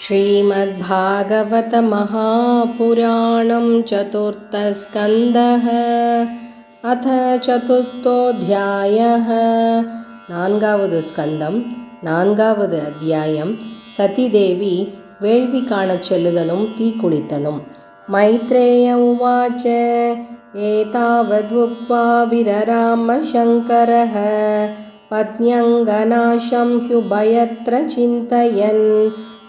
श्रीमद्भागवत महापुराणं चतुर्थस्कन्धः अथ चतुर्थोऽध्यायः नान्गावद् स्कन्धं नान्गावद् अध्यायं सतीदेवी वेள்வி காணச் செல்லுதலும் தீக்குளித்தலும் मैत्रेय उवाच एतावदुक्त्वा विरराम शङ्करः पत्न्यङ्गनाशं ह्युभयत्र चिन्तयन्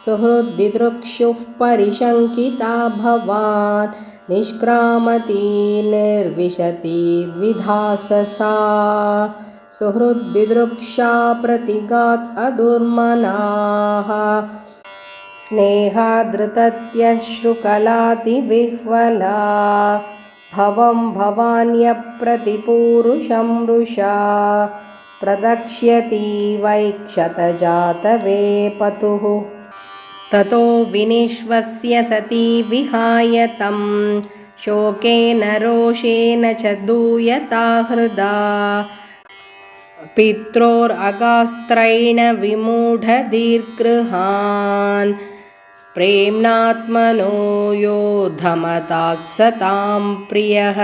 सुहृद्दिदृक्षुः परिशङ्किता भवान् निष्क्रामती निर्विशति द्विधाससा सुहृद्दिदृक्षा प्रतिगात् अदुर्मनाः स्नेहादृतत्यश्रुकलातिविह्वला भवं भवान्यप्रतिपूरुषं वृषा प्रदक्ष्यति वैक्षतजातवेपतुः ततो विनिश्वस्य सती विहाय तं शोकेन रोषेण च दूयता हृदा पित्रोरगास्त्रैण विमूढदीर्गृहान् प्रेम्णात्मनो योद्धमतात्सतां प्रियः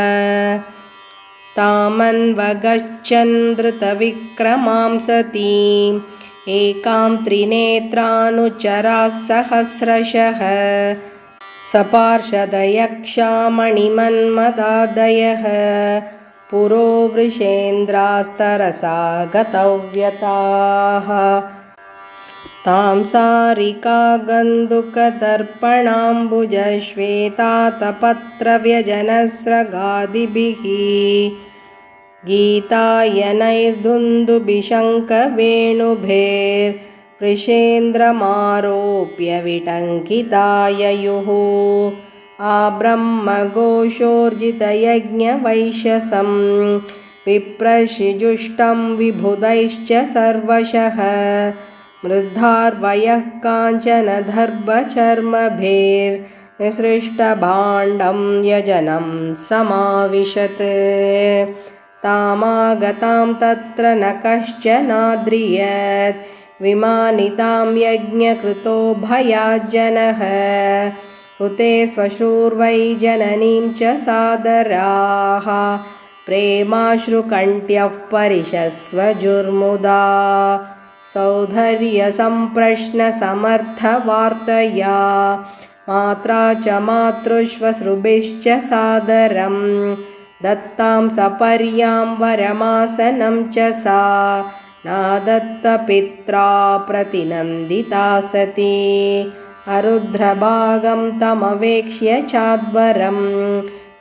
तामन्वगच्छन् धृतविक्रमां सतीम् एकां त्रिनेत्रानुचराः सहस्रशः सपार्षदयक्षामणिमन्मदादयः पुरो वृषेन्द्रास्तरसा गतव्यताः तां सारिकागन्धुकदर्पणाम्बुजश्वेतातपत्रव्यजनस्रगादिभिः गीतायनैर्दुन्दुभिशङ्खवेणुभिर्वृषेन्द्रमारोप्य विटङ्किताययुः आब्रह्मघोषोर्जितयज्ञवैशसं विप्रशिजुष्टं विबुधैश्च सर्वशः मृद्धार्वयः काञ्चनदर्भचर्मभिर्निसृष्टभाण्डं यजनं समाविशत् तामागतां तत्र न कश्चनाद्रियत् विमानितां यज्ञकृतो भयाज्जनः हुते श्वशुर्वै जननीं च सादराः प्रेमाश्रुकण्ठ्यः परिशस्वजुर्मुदा सौधर्यसम्प्रश्नसमर्थवार्तया मात्रा च मातृश्वश्रुभिश्च सादरं दत्तां सपर्यां वरमासनं च सा नादत्तपित्रा प्रतिनन्दिता सती अरुद्रभागं तमवेक्ष्य चाद्वरं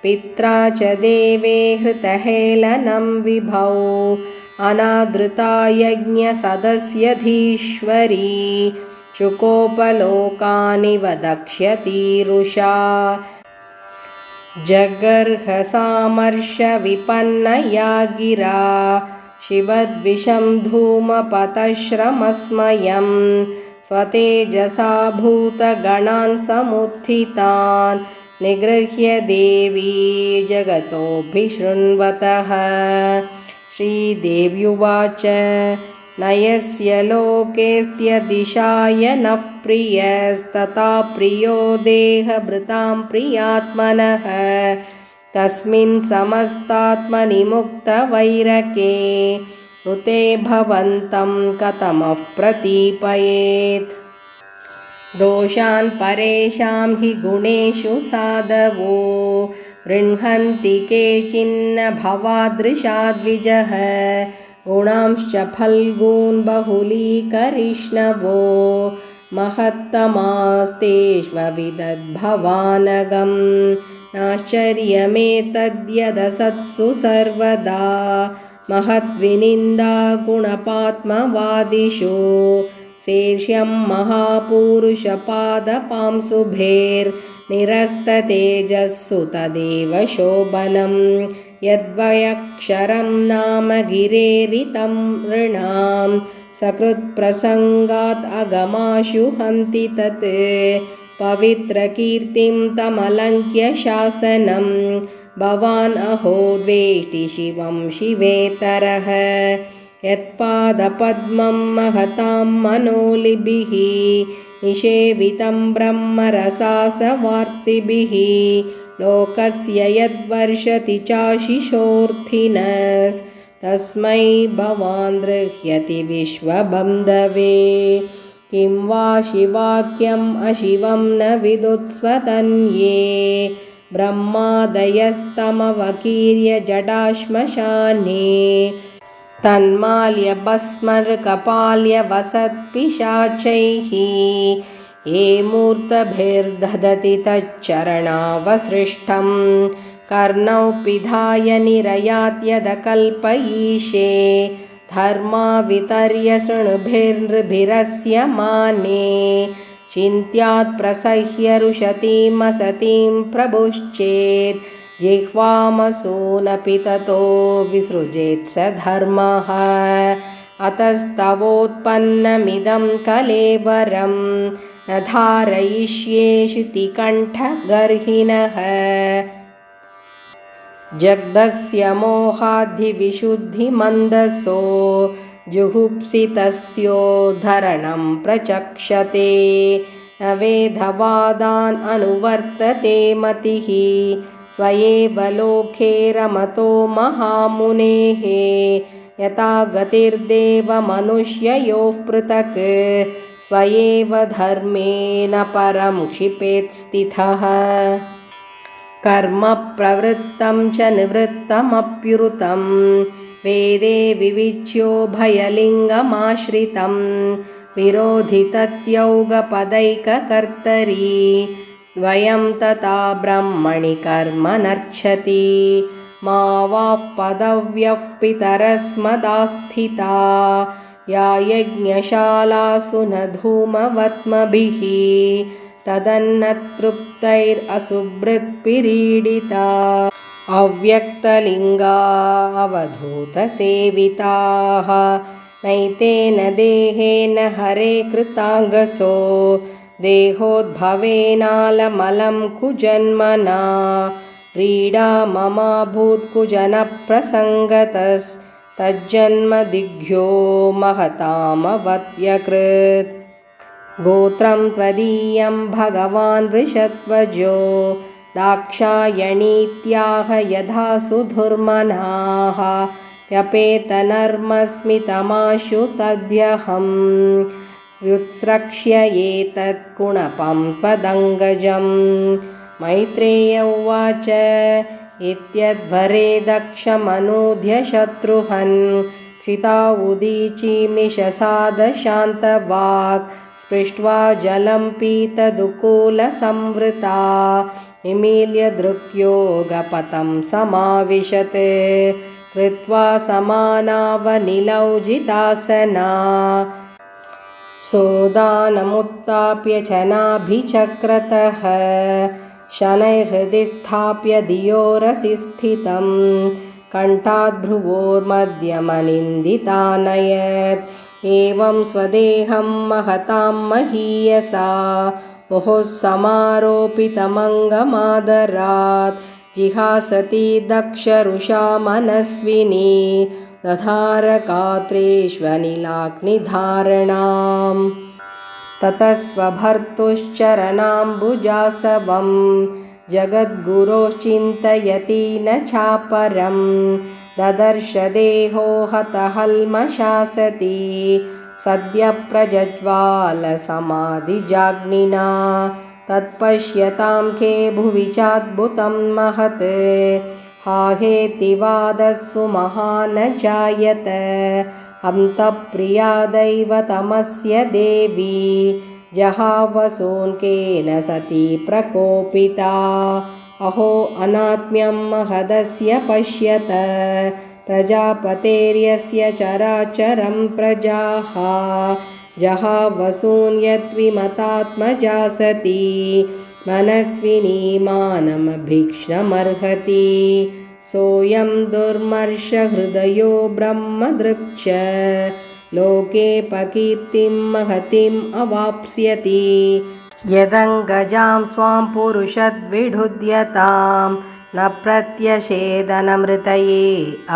पित्रा च देवे हृतहेलनं विभौ अनादृता यज्ञसदस्यधीश्वरी चुकोपलोकानि वदक्ष्यतीरुषा जगर्हसामर्षविपन्नया गिरा शिवद्विषं धूमपतश्रमस्मयं स्वतेजसा भूतगणान् समुत्थितान् निगृह्य देवी जगतोऽभिशृण्वतः श्रीदेव्युवाच नयस्य लोकेऽस्त्यदिशाय नः प्रियस्तथा प्रियो देहभृतां प्रियात्मनः तस्मिन् समस्तात्मनि मुक्तवैरके ऋते भवन्तं कथमः प्रतीपयेत् दोषान् परेषां हि गुणेषु साधवो गृह्णन्ति केचिन्न भवादृशाद्विजः गुणांश्च फल्गून् बहुलीकरिष्णवो महत्तमास्तेष्वविदद्भवानगं नाश्चर्यमेतद्यदसत्सु सर्वदा महद्विनिन्दा गुणपात्मवादिषु शीर्ष्यं महापुरुषपादपांशुभेर्निरस्ततेजस्सु तदेव शोभनं यद्वयक्षरं नाम गिरेरितं नृणां सकृत्प्रसङ्गात् अगमाशु हन्ति तत् पवित्रकीर्तिं तमलङ्क्य शासनं भवान् अहो द्वेष्टि शिवं शिवेतरः यत्पादपद्मं महतां मनोलिभिः निषेवितं ब्रह्मरसासवार्तिभिः लोकस्य यद्वर्षति चाशिषोऽर्थिनस्तस्मै भवान् गृह्यति विश्वबन्धवे किं वा शिवाख्यम् अशिवं न विदुत्स्वतन्ये ब्रह्मादयस्तमवकीर्य जडाश्मशाने तन्माल्यभस्मर्कपाल्यवसत्पिशाचैः ये मूर्तभिर्दधति तच्चरणावसृष्टं कर्णौ पिधाय निरयात्यदकल्पयीशे धर्मा वितर्य शृणुभिर्नृभिरस्य माने चिन्त्यात् प्रसह्य रुशतीमसतीं प्रभुश्चेत् जिह्वामसूनपि ततो विसृजेत् स धर्मः अतस्तवोत्पन्नमिदं कलेवरं न धारयिष्ये श्रुतिकण्ठगर्हिणः जग्धस्य मोहाद्धिविशुद्धिमन्दसो जुहुप्सितस्योद्धरणं प्रचक्षते न वेदवादान् अनुवर्तते मतिः स्वयेव लोके रमतो महामुनेः यथा गतिर्देवमनुष्ययोः पृथक् स्वयेव धर्मेण परं क्षिपेत् स्थितः कर्म प्रवृत्तं च निवृत्तमप्युरुतं वेदे विविच्योभयलिङ्गमाश्रितं विरोधि तत्यौगपदैककर्तरी द्वयं तथा ब्रह्मणि कर्म नर्च्छति मा वाः पदव्यः पितरस्मदास्थिता या यज्ञशालासु न धूमवत्मभिः तदन्नतृप्तैरसुभृत्पिरीडिता अव्यक्तलिङ्गा अवधूतसेविताः नैतेन देहेन हरे कृताङ्गसो देहोद्भवेनालमलं कुजन्मना व्रीडा ममाभूत्कुजनप्रसङ्गतस्तज्जन्मदिघ्यो महतामवत्यकृत् गोत्रं त्वदीयं भगवान् वृषध्वजो दाक्षायणीत्याह यथा सुधुर्मनाः व्यपेतनर्मस्मि तमाशु तद्यहं व्युत्स्रक्ष्य एतत्कुणपं त्वदङ्गजं मैत्रेय उवाच इत्यध्वरे दक्षमनूद्य शत्रुहन् क्षिता उदीचीमिषसादशान्तवाक् स्पृष्ट्वा जलं पीतदुकूलसंवृता निमील्य दृक्योगपतं समाविशत् कृत्वा समानावनिलौजितासना सोदानमुत्थाप्य च नाभिचक्रतः शनैर्हृदि स्थाप्य धियोरसि स्थितं कण्ठाद्भ्रुवोर्मध्यमनिन्दितानयत् एवं स्वदेहं महतां महीयसा मुहुः समारोपितमङ्गमादरात् जिहासति दक्षरुषा मनस्विनी दधारगात्रेष्वनिलाग्निधारणाम् ततः स्वभर्तुश्चरणाम्बुजासवं जगद्गुरोश्चिन्तयति न चापरं ददर्श देहो हतहल्मषासति सद्यः प्रज्ज्वालसमाधिजाग्निना तत्पश्यतां खे भुवि चाद्भुतं महत् हाहेति वादस्सु महान् जायत हन्तप्रिया दैवतमस्य देवी जहावसून्केन सती प्रकोपिता अहो अनात्म्यं महदस्य पश्यत प्रजापतेर्यस्य चराचरं प्रजाः जहावसून् यद्विमतात्मजा सती मनस्विनी मानमभीक्ष्णमर्हति सोऽयं दुर्मर्षहृदयो ब्रह्मदृक् लोके पकीर्तिं महतीम् अवाप्स्यति यदङ्गजां स्वां पुरुषद्विढुद्यतां न प्रत्यषेदनमृतये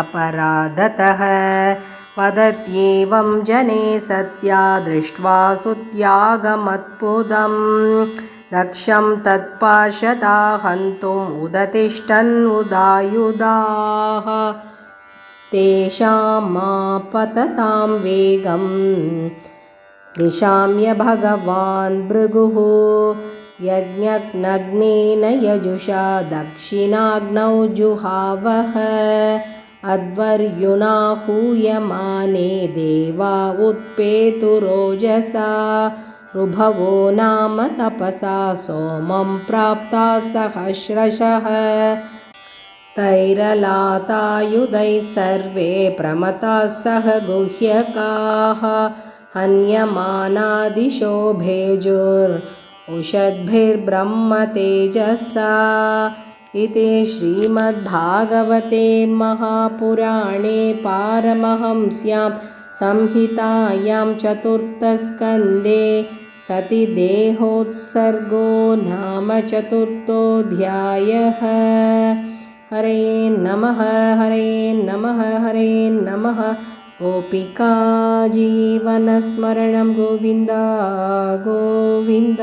अपराधतः वदत्येवं जने सत्या दृष्ट्वा सुत्यागमत्पुदं दक्षं तत्पार्श्वदा हन्तुम् उदतिष्ठन् उदायुधाः तेषामापततां वेगं निशाम्य भगवान् भृगुः यज्ञग्नेन यजुषा दक्षिणाग्नौ जुहावः अध्वर्युना हूयमाने देवा उत्पेतुरोजसा ऋभवो नाम तपसा सोमं प्राप्ता सहस्रशः तैरलातायुधैः सर्वे प्रमताः सह गुह्यकाः हन्यमानादिशो भेजुर्उषद्भिर्ब्रह्मतेजसा इति श्रीमद्भागवते महापुराणे पारमहंस्यां संहितायां चतुर्थस्कन्धे सति देहोत्सर्गो नाम चतुर्थोऽध्यायः। हरे नमः हरे नमः हरे नमः। गोपिका जीवनस्मरणं गोविन्द गोविन्द।